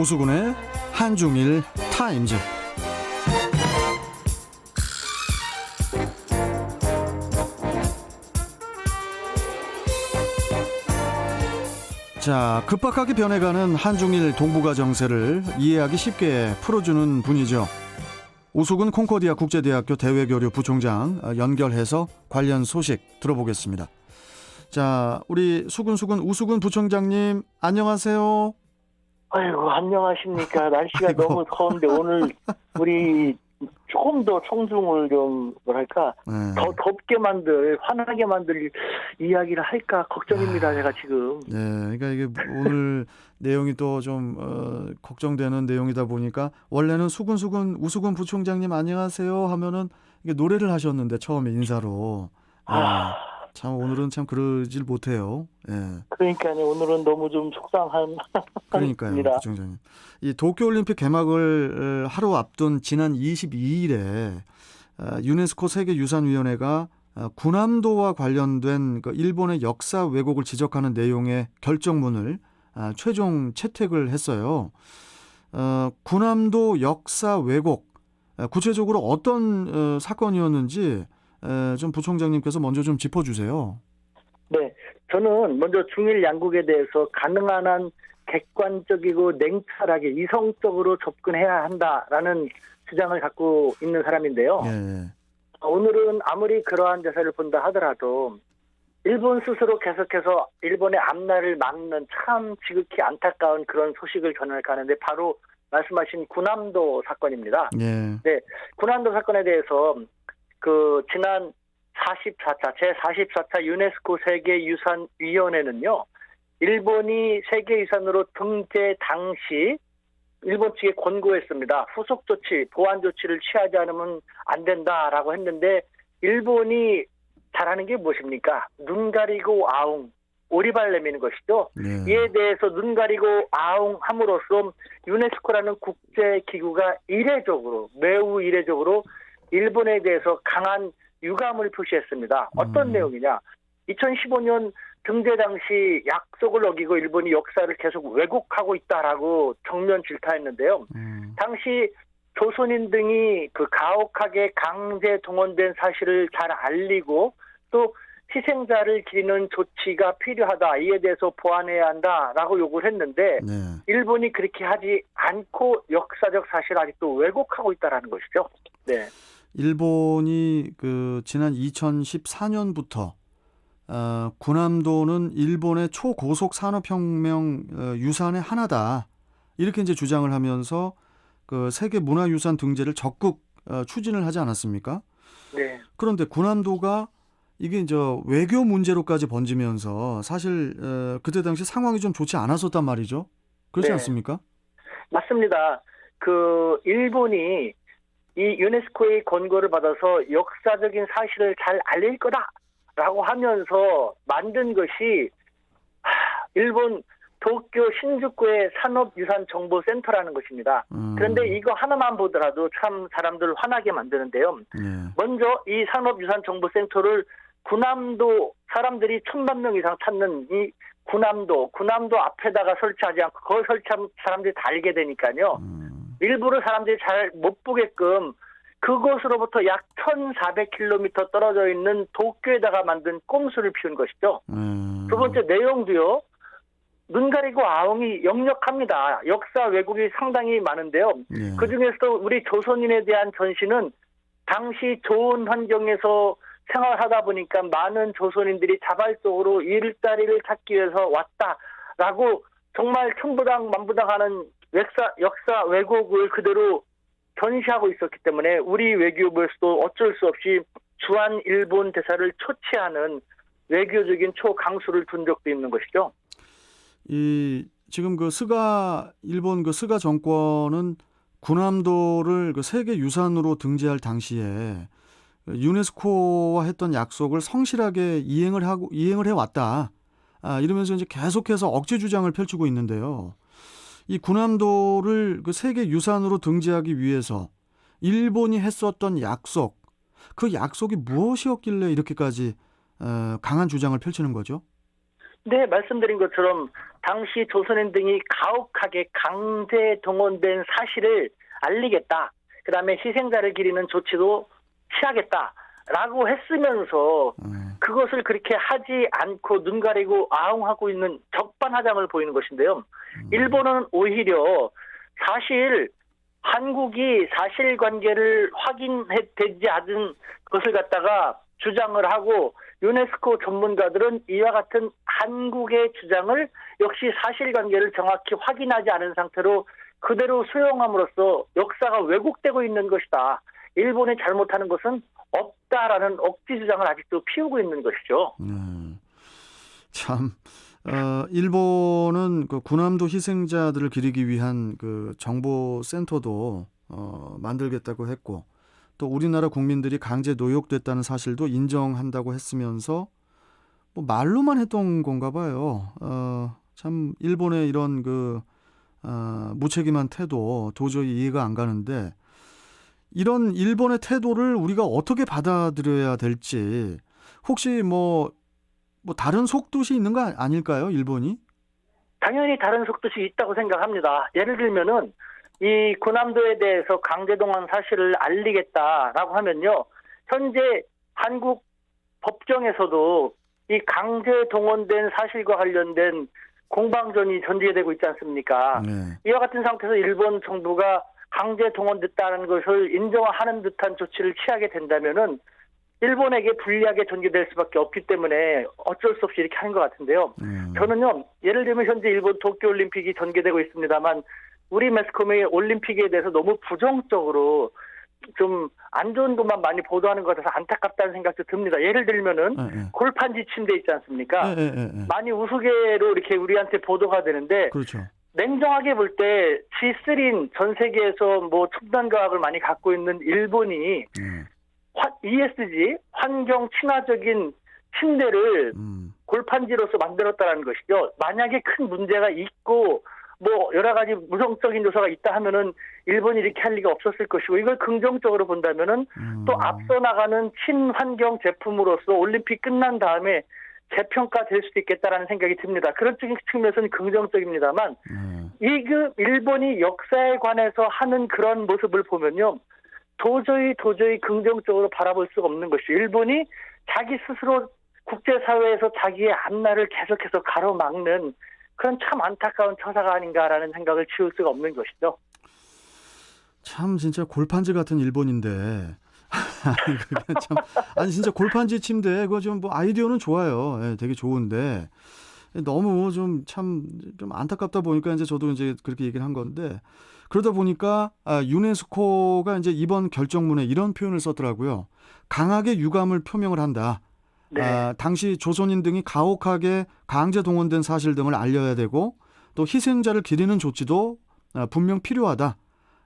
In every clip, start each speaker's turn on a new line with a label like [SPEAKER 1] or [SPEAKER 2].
[SPEAKER 1] 오수근의 한중일 타임즈. 자, 급박하게 변해가는 한중일 동북아 정세를 이해하기 쉽게 풀어주는 분이죠. 오수근 콩코디아 국제대학교 대외교류 부총장 연결해서 관련 소식 들어보겠습니다. 자, 우리 우수근 부총장님 안녕하세요.
[SPEAKER 2] 아이고, 안녕하십니까. 날씨가
[SPEAKER 1] 아이고.
[SPEAKER 2] 너무 더운데 오늘 우리 조금 더 청중을 좀 뭐랄까
[SPEAKER 1] 네.
[SPEAKER 2] 더 덥게 화나게 만들 이야기를 할까 걱정입니다. 제가 지금.
[SPEAKER 1] 네, 그러니까 이게 오늘 내용이 또 좀 걱정되는 내용이다 보니까 원래는 우수근 부총장님 안녕하세요 하면은 이게 노래를 하셨는데 처음에 인사로. 참 오늘은 참 그러질 못해요. 예.
[SPEAKER 2] 그러니까요. 오늘은 너무 좀 속상한.
[SPEAKER 1] 그러니까요, 부총장님. 이 도쿄올림픽 개막을 하루 앞둔 지난 22일에 유네스코 세계유산위원회가 군함도와 관련된 그 일본의 역사 왜곡을 지적하는 내용의 결정문을 최종 채택을 했어요. 군함도 역사 왜곡, 구체적으로 어떤 사건이었는지 좀 부총장님께서 먼저 좀 짚어주세요.
[SPEAKER 2] 네. 저는 먼저 중일 양국에 대해서 가능한 한 객관적이고 냉철하게 이성적으로 접근해야 한다라는 주장을 갖고 있는 사람인데요.
[SPEAKER 1] 예.
[SPEAKER 2] 오늘은 아무리 그러한 대사를 본다 하더라도 일본 스스로 계속해서 일본의 앞날을 막는 참 지극히 안타까운 그런 소식을 전할까 하는데 바로 말씀하신 군함도 사건입니다.
[SPEAKER 1] 예.
[SPEAKER 2] 네, 군함도 사건에 대해서 그 지난 44차 제44차 유네스코 세계유산위원회는요. 일본이 세계유산으로 등재 당시 일본 측에 권고했습니다. 후속 조치, 보완 조치를 취하지 않으면 안 된다라고 했는데 일본이 잘하는 게 무엇입니까? 눈 가리고 아웅, 오리발 내미는 것이죠.
[SPEAKER 1] 네.
[SPEAKER 2] 이에 대해서 눈 가리고 아웅 함으로써 유네스코라는 국제기구가 매우 이례적으로 일본에 대해서 강한 유감을 표시했습니다. 어떤 내용이냐? 2015년 등재 당시 약속을 어기고 일본이 역사를 계속 왜곡하고 있다라고 정면 질타했는데요. 당시 조선인 등이 그 가혹하게 강제 동원된 사실을 잘 알리고 또 희생자를 기리는 조치가 필요하다. 이에 대해서 보완해야 한다라고 요구를 했는데
[SPEAKER 1] 네.
[SPEAKER 2] 일본이 그렇게 하지 않고 역사적 사실을 아직도 왜곡하고 있다라는 것이죠. 네.
[SPEAKER 1] 일본이 그 지난 2014년부터 군함도는 일본의 초고속 산업혁명 유산의 하나다. 이렇게 이제 주장을 하면서 그 세계 문화유산 등재를 적극 추진을 하지 않았습니까?
[SPEAKER 2] 네.
[SPEAKER 1] 그런데 군함도가 이게 이제 외교 문제로까지 번지면서 사실 그때 당시 상황이 좀 좋지 않았었단 말이죠. 그렇지
[SPEAKER 2] 네.
[SPEAKER 1] 않습니까?
[SPEAKER 2] 맞습니다. 그 일본이 이 유네스코의 권고를 받아서 역사적인 사실을 잘 알릴 거다라고 하면서 만든 것이 일본 도쿄 신주쿠의 산업유산정보센터라는 것입니다. 그런데 이거 하나만 보더라도 참 사람들 화나게 만드는데요. 먼저 이 산업유산정보센터를 군함도 사람들이 1,000만 명 이상 찾는 이 군함도 앞에다가 설치하지 않고 거기 설치하면 사람들이 다 알게 되니까요. 일부러 사람들이 잘 못 보게끔 그곳으로부터 약 1,400km 떨어져 있는 도쿄에다가 만든 꼼수를 피운 것이죠. 두 번째 내용도요. 눈 가리고 아웅이 역력합니다. 역사 왜곡이 상당히 많은데요. 그중에서도 우리 조선인에 대한 전시는 당시 좋은 환경에서 생활하다 보니까 많은 조선인들이 자발적으로 일자리를 찾기 위해서 왔다라고 정말 천부당 만부당하는 역사 왜곡을 그대로 전시하고 있었기 때문에 우리 외교부에서도 어쩔 수 없이 주한 일본 대사를 초치하는 외교적인 초강수를 둔 적도 있는 것이죠.
[SPEAKER 1] 지금 일본 스가 정권은 군함도를 그 세계 유산으로 등재할 당시에 유네스코와 했던 약속을 성실하게 이행을 해왔다. 이러면서 이제 계속해서 억지 주장을 펼치고 있는데요. 이 군함도를 그 세계 유산으로 등재하기 위해서 일본이 했었던 약속, 그 약속이 무엇이었길래 이렇게까지 강한 주장을 펼치는 거죠?
[SPEAKER 2] 네, 말씀드린 것처럼 당시 조선인 등이 가혹하게 강제 동원된 사실을 알리겠다. 그다음에 희생자를 기리는 조치도 취하겠다라고 했으면서 그것을 그렇게 하지 않고 눈 가리고 아웅하고 있는 적반하장을 보이는 것인데요. 일본은 오히려 사실 한국이 사실관계를 확인되지 않은 것을 갖다가 주장을 하고 유네스코 전문가들은 이와 같은 한국의 주장을 역시 사실관계를 정확히 확인하지 않은 상태로 그대로 수용함으로써 역사가 왜곡되고 있는 것이다. 일본이 잘못하는 것은 없다라는 억지 주장을 아직도 피우고 있는 것이죠.
[SPEAKER 1] 참, 일본은 그 군함도 희생자들을 기리기 위한 그 정보센터도 만들겠다고 했고, 또 우리나라 국민들이 강제 노역됐다는 사실도 인정한다고 했으면서 뭐 말로만 했던 건가 봐요. 참 일본의 이런 그 무책임한 태도 도저히 이해가 안 가는데, 이런 일본의 태도를 우리가 어떻게 받아들여야 될지, 혹시 뭐 다른 속뜻이 있는 거 아닐까요, 일본이?
[SPEAKER 2] 당연히 다른 속뜻이 있다고 생각합니다. 예를 들면은 이 군함도에 대해서 강제동원 사실을 알리겠다라고 하면요. 현재 한국 법정에서도 이 강제 동원된 사실과 관련된 공방전이 전개되고 있지 않습니까?
[SPEAKER 1] 네.
[SPEAKER 2] 이와 같은 상태에서 일본 정부가 강제 동원됐다는 것을 인정하는 듯한 조치를 취하게 된다면은 일본에게 불리하게 전개될 수밖에 없기 때문에 어쩔 수 없이 이렇게 하는 것 같은데요. 저는요, 예를 들면 현재 일본 도쿄올림픽이 전개되고 있습니다만 우리 매스컴이 올림픽에 대해서 너무 부정적으로 좀 안 좋은 것만 많이 보도하는 것 같아서 안타깝다는 생각도 듭니다. 예를 들면은 골판지 침대 있지 않습니까? 많이 우스개로 이렇게 우리한테 보도가 되는데
[SPEAKER 1] 그렇죠.
[SPEAKER 2] 냉정하게 볼 때 G3인 전 세계에서 뭐 첨단 과학을 많이 갖고 있는 일본이 ESG 환경 친화적인 침대를 골판지로서 만들었다는 것이죠. 만약에 큰 문제가 있고 뭐 여러 가지 무성적인 요소가 있다 하면은 일본이 이렇게 할 리가 없었을 것이고, 이걸 긍정적으로 본다면은 또 앞서 나가는 친환경 제품으로서 올림픽 끝난 다음에 재평가될 수도 있겠다라는 생각이 듭니다. 그런 측면에서는 긍정적입니다만 일본이 역사에 관해서 하는 그런 모습을 보면요. 도저히 긍정적으로 바라볼 수가 없는 것이죠. 일본이 자기 스스로 국제사회에서 자기의 앞날을 계속해서 가로막는 그런 참 안타까운 처사가 아닌가라는 생각을 지울 수가 없는 것이죠.
[SPEAKER 1] 참 진짜 골판지 같은 일본인데 그게 참, 아니 진짜 골판지 침대 그거 좀 뭐 아이디어는 좋아요. 예, 되게 좋은데 너무 좀 안타깝다 보니까 이제 저도 이제 그렇게 얘기를 한 건데, 그러다 보니까 유네스코가 이제 이번 결정문에 이런 표현을 썼더라고요. 강하게 유감을 표명을 한다.
[SPEAKER 2] 네.
[SPEAKER 1] 당시 조선인 등이 가혹하게 강제 동원된 사실 등을 알려야 되고, 또 희생자를 기리는 조치도 분명 필요하다.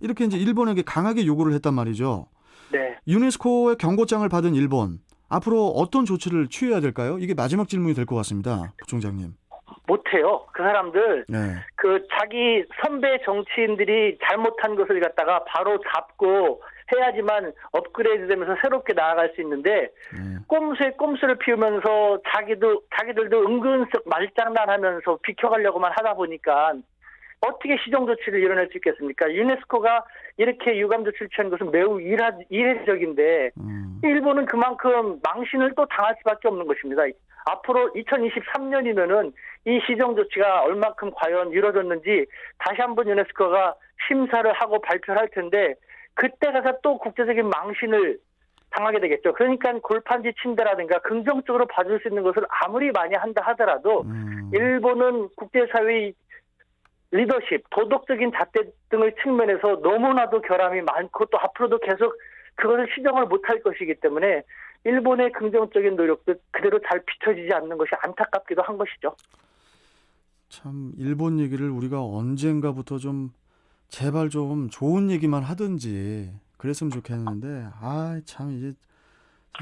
[SPEAKER 1] 이렇게 이제 일본에게 강하게 요구를 했단 말이죠.
[SPEAKER 2] 네.
[SPEAKER 1] 유네스코의 경고장을 받은 일본, 앞으로 어떤 조치를 취해야 될까요? 이게 마지막 질문이 될 것 같습니다, 부총장님.
[SPEAKER 2] 못해요. 그 사람들
[SPEAKER 1] 네.
[SPEAKER 2] 그 자기 선배 정치인들이 잘못한 것을 갖다가 바로 잡고 해야지만 업그레이드되면서 새롭게 나아갈 수 있는데 꼼수에 꼼수를 피우면서 자기들도 은근슬 말장난하면서 비켜가려고만 하다 보니까 어떻게 시정 조치를 이뤄낼 수 있겠습니까? 유네스코가 이렇게 유감 조치를 취한 것은 매우 이례적인데 일본은 그만큼 망신을 또 당할 수밖에 없는 것입니다. 앞으로 2023년이면은 이 시정 조치가 얼만큼 과연 이루어졌는지 다시 한번 유네스코가 심사를 하고 발표를 할 텐데, 그때 가서 또 국제적인 망신을 당하게 되겠죠. 그러니까 골판지 침대라든가 긍정적으로 봐줄 수 있는 것을 아무리 많이 한다 하더라도 일본은 국제사회의 리더십, 도덕적인 잣대 등의 측면에서 너무나도 결함이 많고 또 앞으로도 계속 그것을 시정을 못할 것이기 때문에 일본의 긍정적인 노력도 그대로 잘 비춰지지 않는 것이 안타깝기도 한 것이죠.
[SPEAKER 1] 참 일본 얘기를 우리가 언젠가부터 좀 제발 좀 좋은 얘기만 하든지 그랬으면 좋겠는데, 참 이제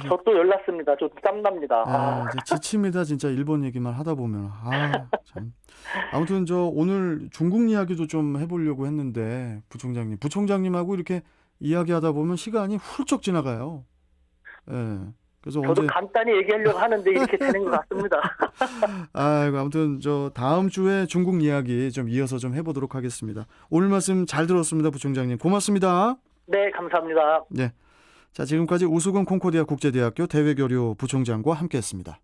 [SPEAKER 2] 저 또 연락습니다. 좀 땀납니다.
[SPEAKER 1] 이제 지칩니다. 진짜 일본 얘기만 하다 보면. 참. 아무튼 저 오늘 중국 이야기도 좀 해보려고 했는데 부총장님하고 이렇게 이야기하다 보면 시간이 훌쩍 지나가요. 예. 그래서
[SPEAKER 2] 저도
[SPEAKER 1] 언제
[SPEAKER 2] 간단히 얘기하려고 하는데 이렇게 되는 것 같습니다.
[SPEAKER 1] 아이고 아무튼 저 다음 주에 중국 이야기 좀 이어서 좀 해보도록 하겠습니다. 오늘 말씀 잘 들었습니다, 부총장님. 고맙습니다.
[SPEAKER 2] 네, 감사합니다.
[SPEAKER 1] 네. 자, 지금까지 우수근 콩코디아 국제대학교 대외교류 부총장과 함께했습니다.